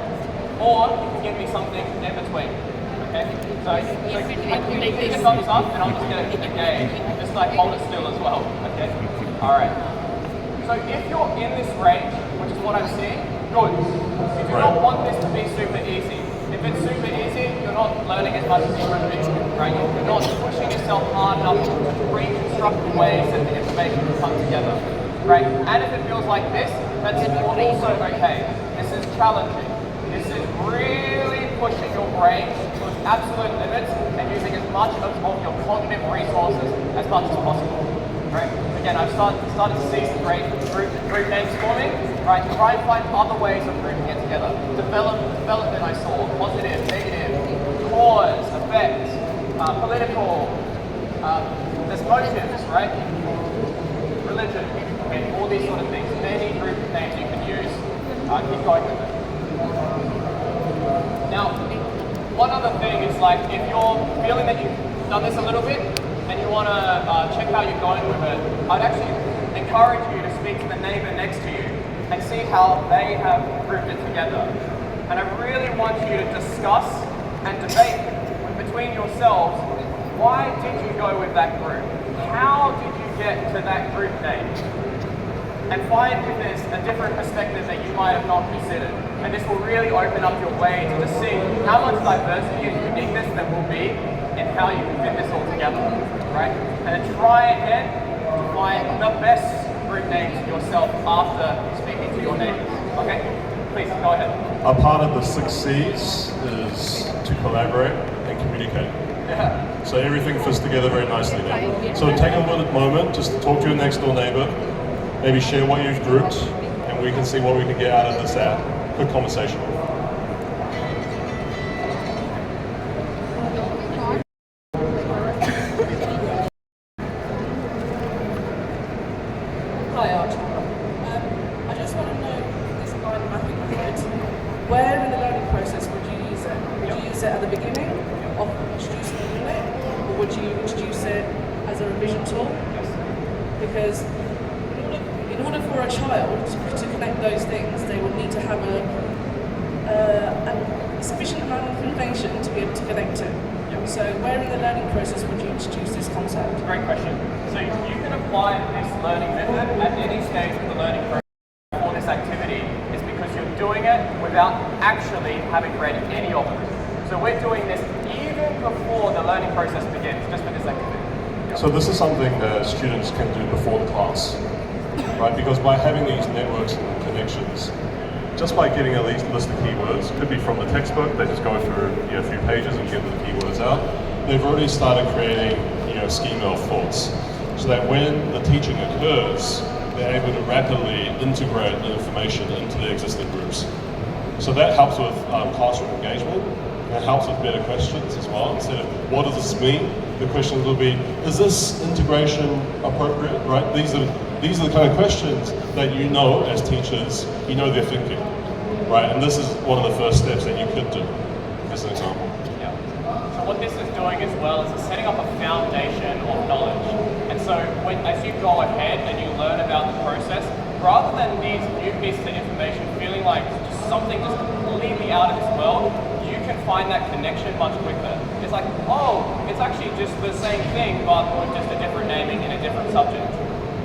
Or you can give me something in between. Okay? So give me a thumbs up and I'll just get a gauge. Just like hold it still as well. Okay? Alright. So if you're in this range, which is what I'm seeing, good. You do not want this to be super easy. If it's super easy, you're not learning as much as you should be, right? You're not pushing yourself hard enough to reconstruct the ways that the information will come together, right? And if it feels like this, that's also okay. This is challenging. This is really pushing your brain to its absolute limits and using as much of your cognitive resources as much as possible. Right? Again, I've started to see some great group names forming. Right? Try and find other ways of grouping it together. Development I saw, positive, negative, cause, effect, political, there's motives, right? Religion, okay, all these sort of things. Many group names you can use. Keep going with it. Now, one other thing is like if you're feeling that you've done this a little bit, and you want to check how you're going with it, I'd actually encourage you to speak to the neighbor next to you and see how they have grouped it together. And I really want you to discuss and debate between yourselves, why did you go with that group? How did you get to that group name? And find if there's a different perspective that you might have not considered. And this will really open up your way to see how much diversity and uniqueness there will be in how you can fit this all together, right? And then try again to find the best group names yourself after speaking to your neighbors. Okay? Please, go ahead. A part of the 6 C's is to collaborate and communicate. Yeah. So everything fits together very nicely now. So take a moment, just talk to your next door neighbor, maybe share what you've grouped, and we can see what we can get out of this quick conversation. where in the learning process would you use it? Would you use it at the beginning of introducing the unit, or would you introduce it as a revision tool? Because in order for a child to connect those things, they would need to have a sufficient amount of information to be able to connect it. So where in the learning process would you introduce this concept? Great question. So you can apply this learning method at any stage of the learning process for this activity is because you're doing it without actually having read any of it. So we're doing this even before the learning process begins, just for this activity. So this is something that students can do before the class, right? Because by having these networks and connections, just by getting a list of keywords, could be from the textbook, they just go through a few pages and get the keywords out. They've already started creating a schema of thoughts, so that when the teaching occurs, they're able to rapidly integrate the information into the existing groups. So that helps with classroom engagement. It helps with better questions as well. Instead of what does this mean, the question will be, is this integration appropriate? Right? These are the kind of questions that as teachers, they're thinking, right? And this is one of the first steps that you could do, as an example. Yeah. So what this is doing as well is it's setting up a foundation of knowledge. And so as you go ahead and you learn about the process, rather than these new pieces of information feeling like just something just completely out of this world, you can find that connection much quicker. It's like, oh, it's actually just the same thing, but with just a different naming in a different subject.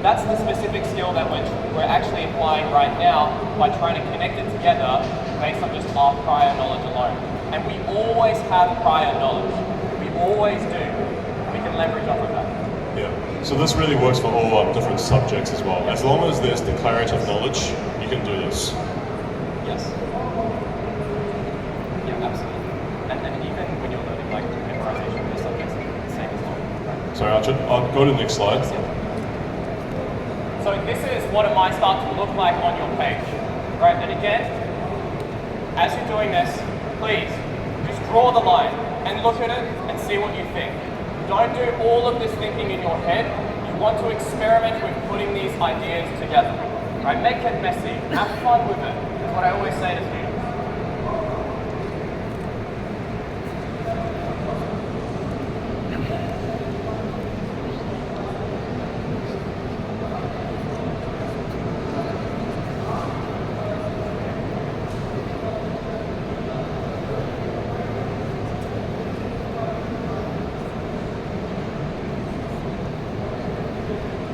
That's the specific skill that we're actually applying right now by trying to connect it together based on just our prior knowledge alone. And we always have prior knowledge. We always do. We can leverage off of that. Yeah. So this really works for all different subjects as well. As long as there's declarative knowledge, you can do this. Yes. Yeah, absolutely. And even when you're learning like memorization of the subjects, it's the same as well. Right? Sorry, Archie, I'll go to the next slide. So this is what it might start to look like on your page, right? And again, as you're doing this, please just draw the line and look at it and see what you think. Don't do all of this thinking in your head. You want to experiment with putting these ideas together, right? Make it messy, have fun with it. That's what I always say to students.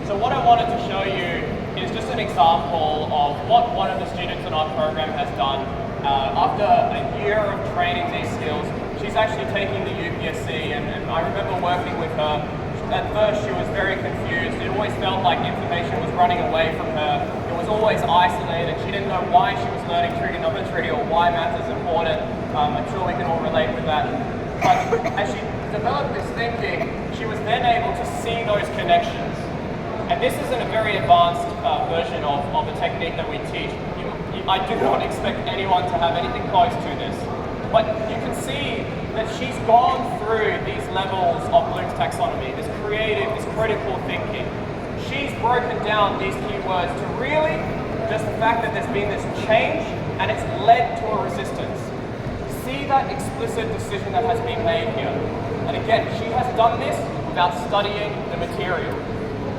So what I wanted to show you is just an example of what one of the students in our program has done. After a year of training these skills, she's actually taking the UPSC, and I remember working with her. At first she was very confused. It always felt like information was running away from her. It was always isolated. She didn't know why she was learning trigonometry or why math is important. I'm sure we can all relate with that. But as she developed this thinking, she was then able to see those connections. And this isn't a very advanced version of a technique that we teach. I do not expect anyone to have anything close to this. But you can see that she's gone through these levels of Bloom's taxonomy, this creative, this critical thinking. She's broken down these keywords to really just the fact that there's been this change and it's led to a resistance. See that explicit decision that has been made here. And again, she has done this without studying the material.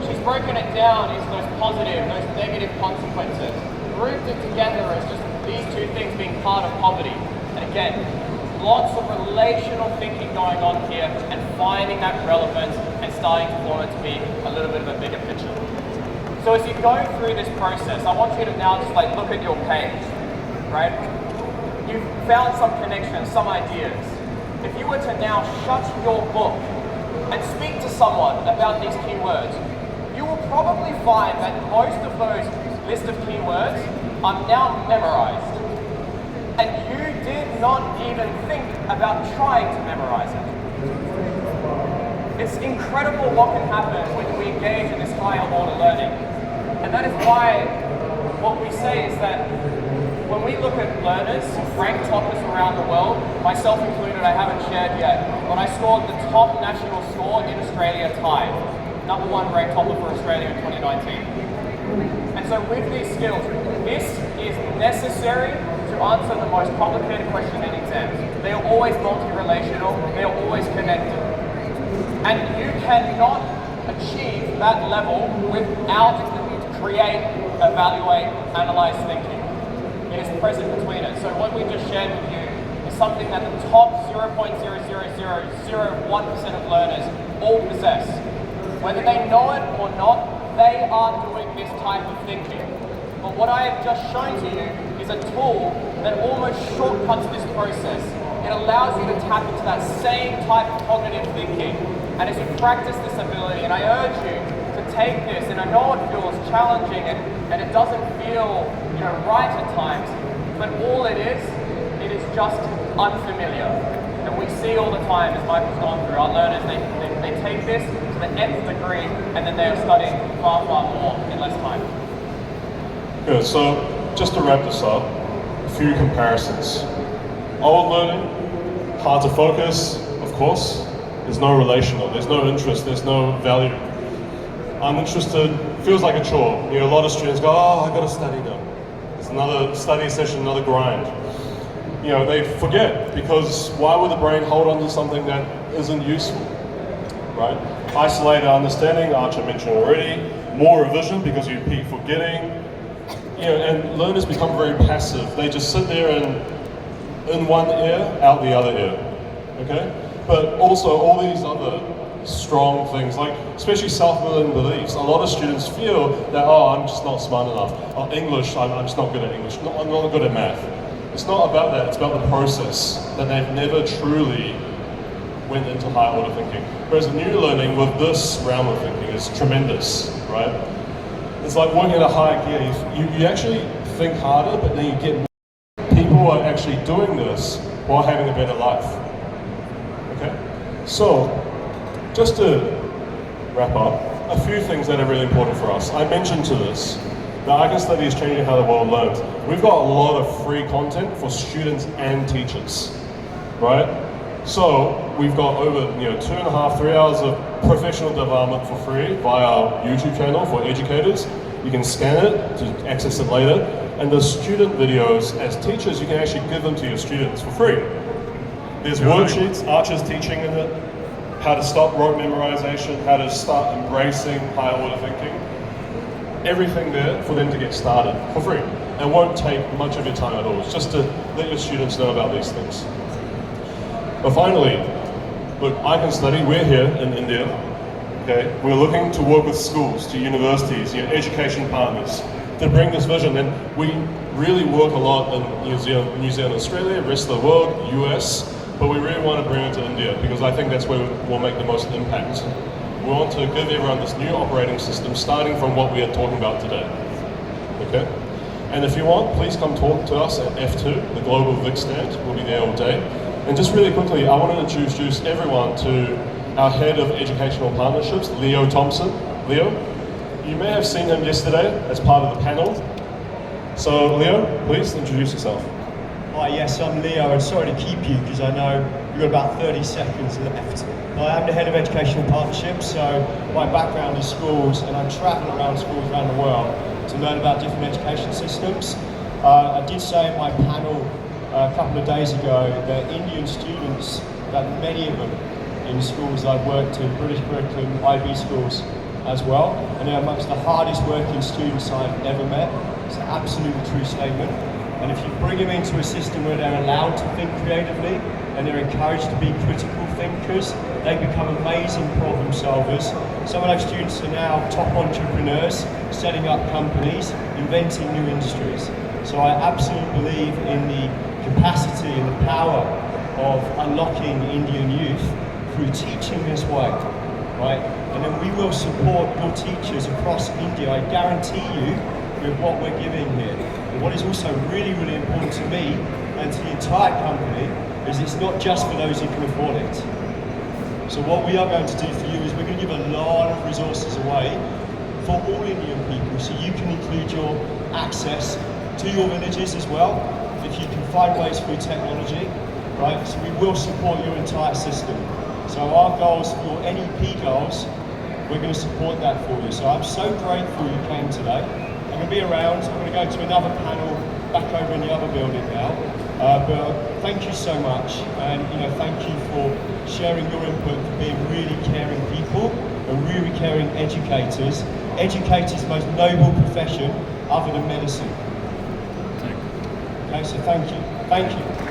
She's broken it down into those positive, those negative consequences, grouped it together as just these two things being part of poverty. And again, lots of relational thinking going on here and finding that relevance and starting to form it to be a little bit of a bigger picture. So as you go through this process, I want you to now just look at your page, right? You've found some connections, some ideas. If you were to now shut your book and speak to someone about these keywords, you will probably find that most of those list of keywords are now memorized. And you did not even think about trying to memorize it. It's incredible what can happen when we engage in this higher order learning. And that is why what we say is that when we look at learners, ranked toppers around the world, myself included, I haven't shared yet, but I scored the top national score in Australia tied. #1 ranked topper for Australia in 2019. And so with these skills, this is necessary to answer the most complicated question in exams. They are always multi-relational, they are always connected. And you cannot achieve that level without create, evaluate, analyze thinking. It is present between it. So what we just shared with you is something that the top 0.00001% of learners all possess. Whether they know it or not, they are doing this type of thinking. But what I have just shown to you is a tool that almost shortcuts this process. It allows you to tap into that same type of cognitive thinking. And as you practice this ability, and I urge you to take this, and I know it feels challenging and it doesn't feel right at times, but all it is just unfamiliar. And we see all the time, as Michael's gone through, our learners, they take this to the nth degree, and then they are studying far, far more in less time. Good, so just to wrap this up, a few comparisons. Old learning, hard to focus, of course. There's no relational, there's no interest, there's no value. Uninterested, feels like a chore. A lot of students go, oh, I gotta study now. It's another study session, another grind. They forget, because why would the brain hold on to something that isn't useful, right? Isolated understanding, Archer mentioned already, more revision because you keep forgetting, and learners become very passive. They just sit there and in one ear, out the other ear, okay? But also all these other strong things, like especially self-limiting beliefs. A lot of students feel that, oh, I'm just not smart enough. Oh, English, I'm just not good at English. No, I'm not good at math. It's not about that, it's about the process, that they've never truly went into higher order thinking. Whereas new learning with this realm of thinking is tremendous, right? It's like working at a higher gear. You actually think harder, but then you get more. People are actually doing this while having a better life. Okay? So, just to wrap up, a few things that are really important for us. I mentioned to this, that I Can Study is changing how the world learns. We've got a lot of free content for students and teachers, right? So we've got over 2.5, 3 hours of professional development for free via our YouTube channel for educators. You can scan it to access it later. And the student videos, as teachers, you can actually give them to your students for free. There's worksheets, Archer's teaching in it, how to stop rote memorization, how to start embracing higher order thinking. Everything there for them to get started for free. And won't take much of your time at all. It's just to let your students know about these things. But finally, look, I Can Study, we're here in India, okay? We're looking to work with schools, to universities, education partners, to bring this vision. And we really work a lot in New Zealand, Australia, rest of the world, US, but we really want to bring it to India because I think that's where we'll make the most impact. We want to give everyone this new operating system starting from what we are talking about today, okay? And if you want, please come talk to us at F2, the Global Vic stand. We'll be there all day. And just really quickly, I want to introduce everyone to our Head of Educational Partnerships, Leo Thompson. Leo, you may have seen him yesterday as part of the panel. So Leo, please introduce yourself. Hi, yes, I'm Leo, and sorry to keep you because I know we've got about 30 seconds left. I am the Head of Educational Partnerships, so my background is schools, and I travel around schools around the world to learn about different education systems. I did say in my panel a couple of days ago that Indian students, that many of them in schools I've worked in, British curriculum, IB schools as well, and they're amongst the hardest working students I've ever met. It's an absolutely true statement. And if you bring them into a system where they're allowed to think creatively and they're encouraged to be critical thinkers, they become amazing problem solvers. Some of those students are now top entrepreneurs, setting up companies, inventing new industries. So I absolutely believe in the capacity and the power of unlocking Indian youth through teaching this way, right? And then we will support your teachers across India, I guarantee you, with what we're giving here. And what is also really, really important to me and to the entire company is it's not just for those who can afford it. So what we are going to do for you is we're going to give a lot of resources away for all Indian people, so you can include your access to your villages as well, if you can find ways through technology, right? So we will support your entire system. So our goals, your NEP goals, we're going to support that for you. So I'm so grateful you came today. I'm going to be around. I'm going to go to another panel back over in the other building now. But thank you so much, and thank you for sharing your input, for being really caring people and really caring educators. Educators are the most noble profession other than medicine. Okay, so thank you. Thank you.